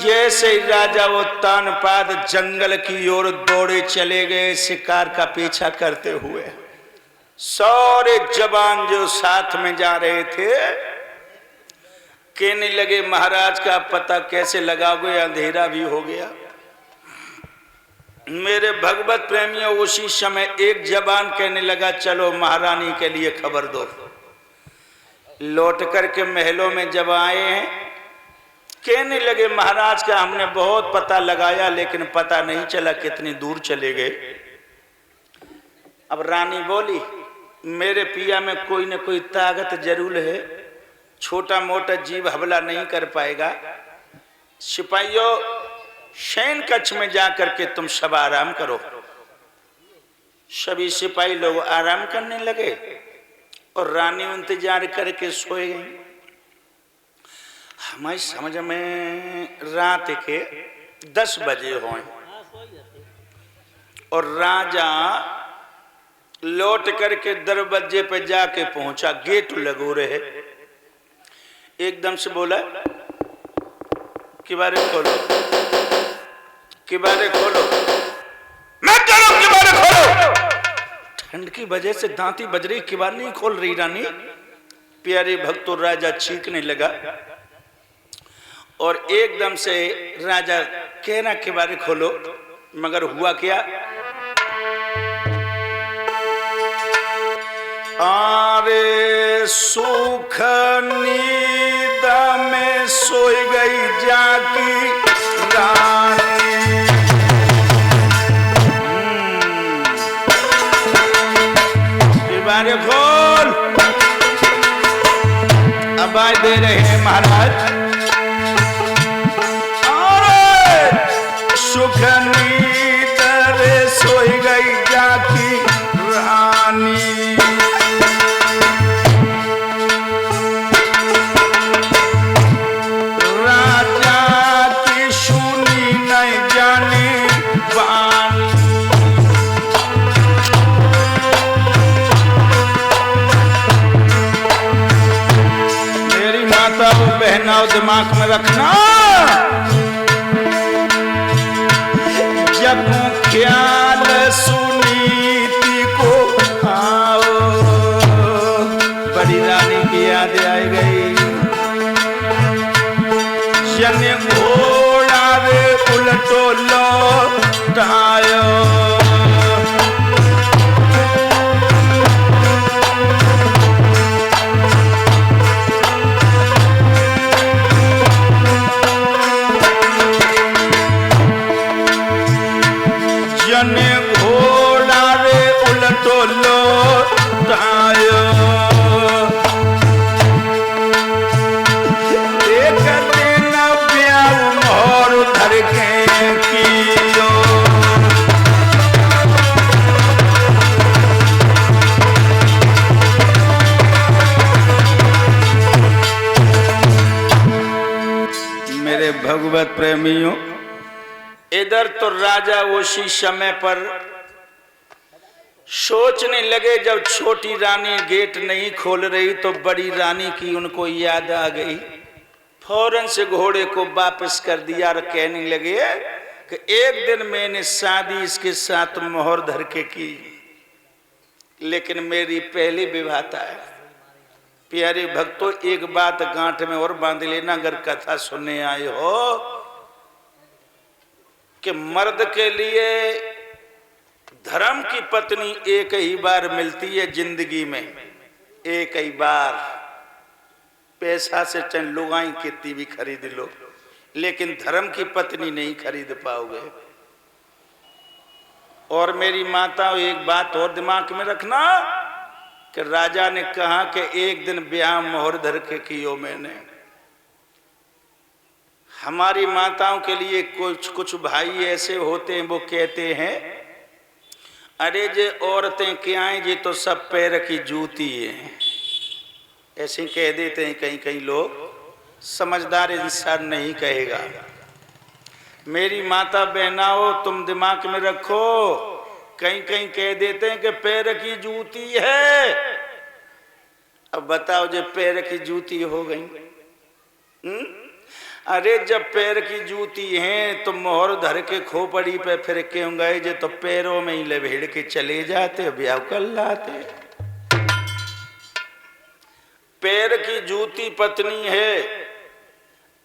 जैसे ही राजा वो तानपाद जंगल की ओर दौड़े चले गए शिकार का पीछा करते हुए। सारे जवान जो साथ में जा रहे थे कहने लगे महाराज का पता कैसे लगाओगे, अंधेरा भी हो गया। मेरे भगवत प्रेमियों उसी समय एक जवान कहने लगा चलो महारानी के लिए खबर दो। लौट करके महलों में जब आए हैं कहने लगे महाराज का हमने बहुत पता लगाया लेकिन पता नहीं चला कितनी दूर चले गए। अब रानी बोली मेरे पिया में कोई न कोई ताकत जरूर है, छोटा मोटा जीव हमला नहीं कर पाएगा। सिपाहियों शयन कक्ष में जाकर के तुम सब आराम करो। सभी सिपाही लोग आराम करने लगे और रानी इंतजार करके सोए गई। हमारी समझ में रात के 10 बजे हुए और राजा लौट करके दरवाजे पे जाके पहुंचा। गेट लगो रहे, एकदम से बोला किबारे खोलो, किबारे खोलो, मैं कह रहा हूं किबारे खोलो। ठंड की वजह से दांती बज रही, किबार नहीं खोल रही रानी। प्यारे भक्तों राजा चीखने लगा और एकदम से राजा कहना किबारे खोलो, मगर हुआ क्या? आरे सुख नींद में सोई गई जाकी रानी। किबारे खोल, आवाज दे रहे हैं महाराज। सुख नींद रे सोई गई जाकी रानी। राजा की सुनी नहीं जानी बानी। मेरी माता बहना दिमाग में रखना, जब ख्याल सुनीति को आओ बड़ी रानी की याद आई गई। जन घोड़ा रे उलटो लौटायो। घोड़ा रे उलटो लौटायो। एक दिन ब्याह मोर धर के कियो। मेरे भगवत प्रेमियों, इधर तो राजा उसी समय पर सोचने लगे, जब छोटी रानी गेट नहीं खोल रही तो बड़ी रानी की उनको याद आ गई। फौरन से घोड़े को वापस कर दिया और कहने लगे कि एक दिन मैंने शादी इसके साथ मोहर धर के की, लेकिन मेरी पहली विवाहता है। प्यारे भक्तों एक बात गांठ में और बांध लेना, अगर कथा सुनने आए हो कि मर्द के लिए धर्म की पत्नी एक ही बार मिलती है जिंदगी में, एक ही बार। पैसा से चंद लुगाई कितनी भी खरीद लो, लेकिन धर्म की पत्नी नहीं खरीद पाओगे। और मेरी माता एक बात और दिमाग में रखना कि राजा ने कहा कि एक दिन ब्याह मोहर धर के कियो मैंने। हमारी माताओं के लिए कुछ भाई ऐसे होते हैं, वो कहते हैं अरे जे औरतें क्या हैं, ये तो सब पैर की जूती है। ऐसे कह देते हैं कहीं कहीं लोग, समझदार इंसान नहीं कहेगा। मेरी माता बहनाओ तुम दिमाग में रखो, कहीं कहीं कह देते हैं कि पैर की जूती है। अब बताओ जो पैर की जूती हो गई, अरे जब पैर की जूती है तो मोहर धर के खोपड़ी पे फिर क्यों गए जे, तो पैरों में ही लभेड़ के चले जाते, ब्याह कर लाते। पैर की जूती पत्नी है,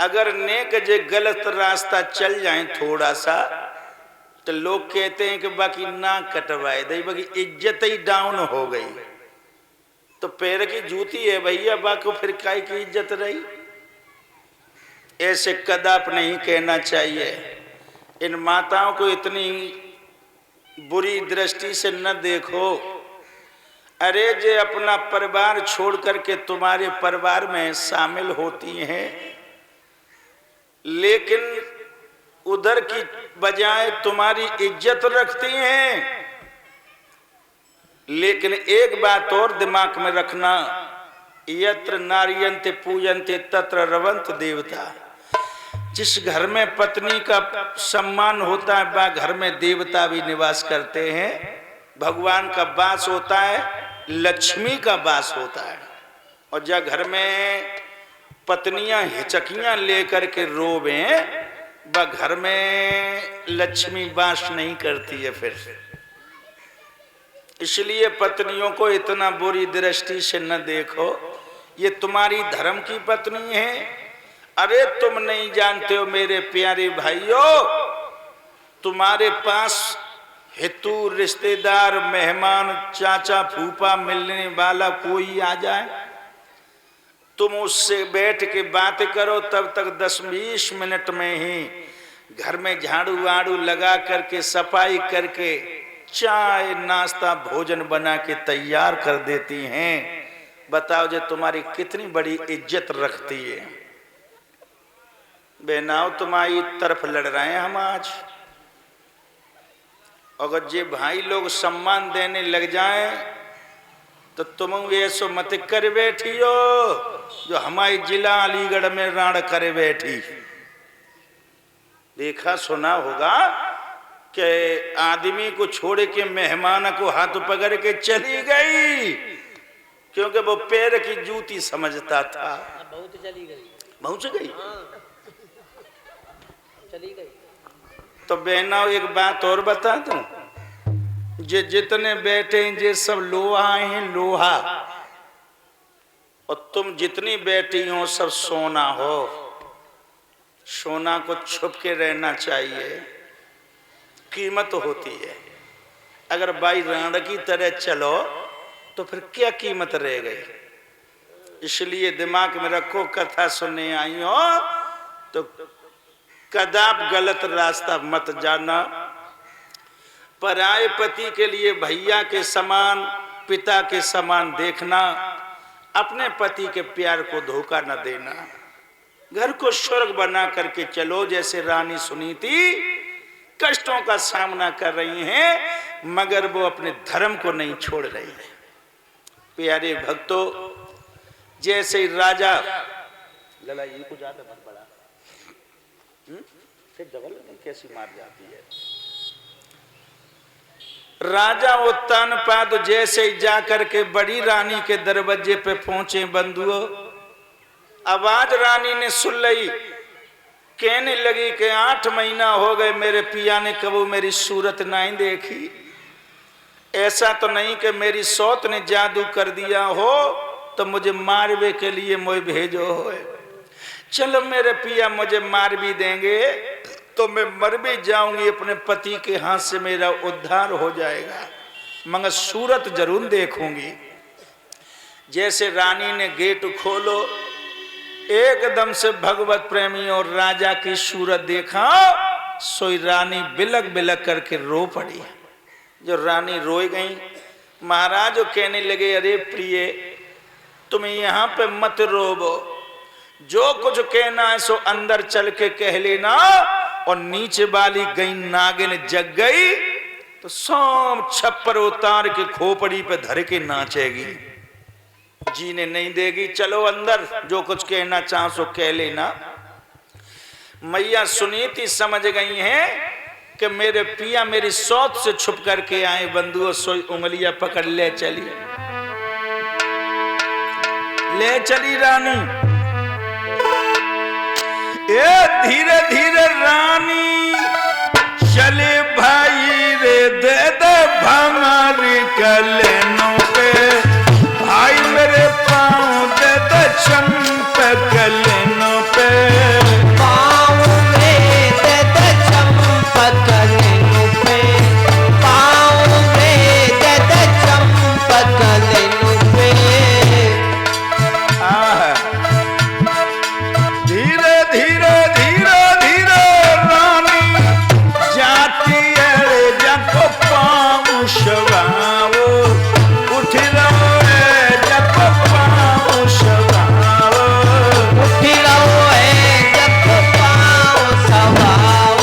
अगर नेक जे गलत रास्ता चल जाए थोड़ा सा तो लोग कहते हैं कि बाकी ना कटवाए दे, बाकी इज्जत ही डाउन हो गई। तो पैर की जूती है भैया, बाकी फिर काय की इज्जत रही। ऐसे कदाप नहीं कहना चाहिए। इन माताओं को इतनी बुरी दृष्टि से न देखो। अरे जे अपना परिवार छोड़ करके तुम्हारे परिवार में शामिल होती हैं, लेकिन उधर की बजाय तुम्हारी इज्जत रखती हैं। लेकिन एक बात और दिमाग में रखना, यत्र नार्यन्ते पूजन्ते तत्र रवन्त देवता। जिस घर में पत्नी का सम्मान होता है वह घर में देवता भी निवास करते हैं, भगवान का वास होता है, लक्ष्मी का वास होता है। और जब घर में पत्नियां हिचकियां लेकर के रोवें, वह घर में लक्ष्मी वास नहीं करती है फिर। इसलिए पत्नियों को इतना बुरी दृष्टि से न देखो। ये तुम्हारी धर्म की पत्नी है। अरे तुम नहीं जानते हो मेरे प्यारे भाइयों, तुम्हारे पास हितू रिश्तेदार मेहमान चाचा फूफा मिलने वाला कोई आ जाए, तुम उससे बैठ के बात करो, तब तक 10-20 मिनट में ही घर में झाड़ू वाड़ू लगा करके सफाई करके चाय नाश्ता भोजन बना के तैयार कर देती हैं। बताओ जो तुम्हारी कितनी बड़ी इज्जत रखती है। बेनाव तुम्हारी तरफ लड़ रहे हैं हम आज। अगर जे भाई लोग सम्मान देने लग जाएं तो तुम ऐसो मत कर बैठी हो जो हमारी जिला अलीगढ़ में राण करे बैठी। देखा सुना होगा कि आदमी को छोड़ के मेहमान को हाथ पकड़ के चली गई, क्योंकि वो पैर की जूती समझता था। बहुत चली गई, पहुंच गई। चली गई। तो बहना एक बात और बता दूं, जे जितने बैठे हैं जे सब लोहा हैं, लोहा। और तुम जितनी बैठी हो सब सोना हो। सोना को छुप के रहना चाहिए, कीमत होती है। अगर भाई राण की तरह चलो तो फिर क्या कीमत रह गई। इसलिए दिमाग में रखो, कथा सुनने आई हो तो कदाप गलत रास्ता मत जाना। पराये पति के लिए भैया के समान, पिता के समान देखना। अपने पति के प्यार को धोखा न देना। घर को स्वर्ग बना करके चलो। जैसे रानी सुनीति कष्टों का सामना कर रही हैं, मगर वो अपने धर्म को नहीं छोड़ रही है। प्यारे भक्तों, जैसे राजा लड़ाई को ज्यादा मत बढ़ा, फिर डबल कैसी मार जाती है। राजा उत्तानपाद जैसे ही जाकर के बड़ी रानी के दरवाजे पे पहुंचे, बंधुओं आवाज रानी ने सुन ली। कहने लगी कि 8 महीना हो गए मेरे पिया ने कबू मेरी सूरत नहीं देखी। ऐसा तो नहीं कि मेरी सौत ने जादू कर दिया हो तो मुझे मारवे के लिए मुझे भेजो हो। चलो मेरे पिया मुझे मार भी देंगे तो मैं मर भी जाऊंगी, अपने पति के हाथ से मेरा उद्धार हो जाएगा, मगर सूरत जरूर देखूंगी। जैसे रानी ने गेट खोलो, एकदम से भगवत प्रेमी और राजा की सूरत देखा, सोई रानी बिलक बिलक करके रो पड़ी। जो रानी रोई गई, महाराज कहने लगे अरे प्रिय तुम यहाँ पे मत रोबो, जो कुछ कहना है सो अंदर चल के कह लेना। और नीचे वाली गई नागिन जग गई तो सब छप्पर उतार के खोपड़ी पे धर के नाचेगी, जीने नहीं देगी। चलो अंदर, जो कुछ कहना चाहो सो कह लेना। मैया सुनीति समझ गई हैं कि मेरे पिया मेरी सौत से छुप करके आए। बंधुओं सोई उंगलियां पकड़ ले चली, ले चली रानी। ये धीरे धीरे रानी चले भाई रे दे दे भंगारी कलेनों पे भाई मेरे पाँव दे दे चंपक कलेनों पे पाँव में दे दे चंपक कलेनों पे पाँव में दे दे चंपक कलेनों पे धीरे धीरे धीरे धीरे रानी जाती है जको पाँव शवाओ उठ रहो है जको पाँव शवाओ उठ रहो है जको पाँव सवाओ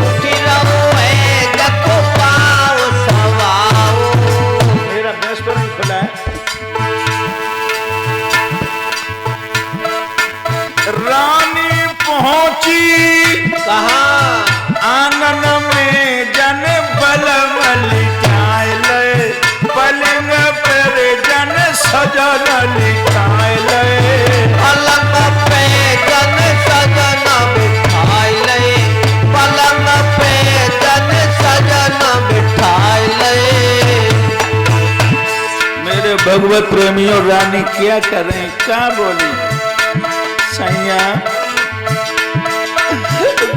उठ रहो है जको पाँव सवाओ। मेरा गैस तो नहीं खुला है। रानी पहुंची कहाँ आंगन में जन बलम लिटाए ले पलंग पर जन सजन लिटाए ले पलंग पे जन सजन बिठाई ले पलंग पे जन सजन बिठाई ले। मेरे भगवत प्रेमियों रानी क्या करें क्या बोली सैया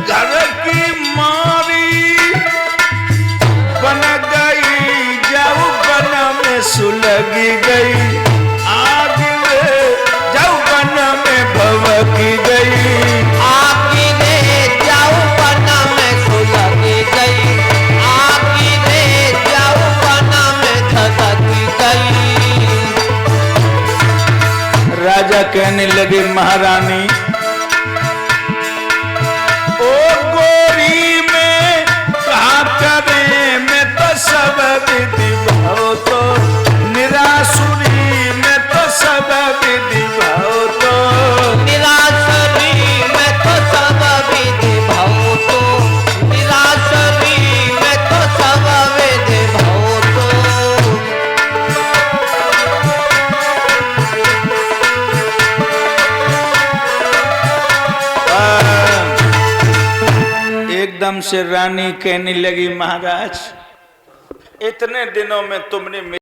घर की मारी बन गई जाऊ बन में सुलगी गई आग में जाऊ बन में भवकी गई आगी रे जाऊ बना में सुलगी गई आगी रे जाऊ बना में धधकी गई। राजा कहने लगे महारानी ओ गोरी में कहा करे मैं तो सब विधि भाव तो निरासुरी में तो सब विधि भाव तो निराशरी में तो सब विधि भाव तो निराशरी में तो सब विधि भाव तो। एकदम से रानी कहने लगी महाराज इतने दिनों में तुमने